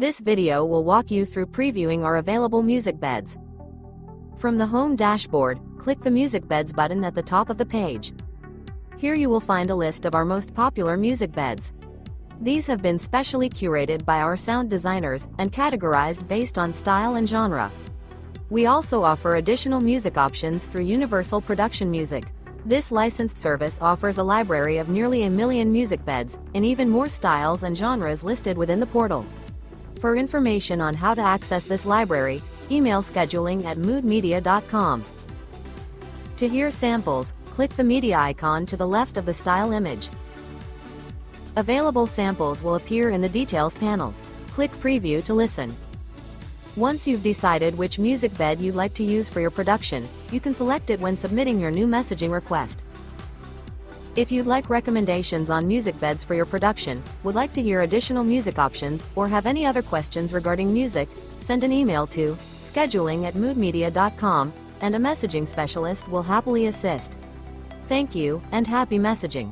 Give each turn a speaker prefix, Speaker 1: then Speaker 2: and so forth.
Speaker 1: This video will walk you through previewing our available music beds. From the home dashboard, click the Music Beds button at the top of the page. Here you will find a list of our most popular music beds. These have been specially curated by our sound designers and categorized based on style and genre. We also offer additional music options through Universal Production Music. This licensed service offers a library of nearly 1 million music beds, in even more styles and genres listed within the portal. For information on how to access this library, email scheduling@moodmedia.com. To hear samples, click the media icon to the left of the style image. Available samples will appear in the Details panel. Click Preview to listen. Once you've decided which music bed you'd like to use for your production, you can select it when submitting your new messaging request. If you'd like recommendations on music beds for your production, would like to hear additional music options, or have any other questions regarding music, send an email to scheduling@moodmedia.com, and a messaging specialist will happily assist. Thank you, and happy messaging.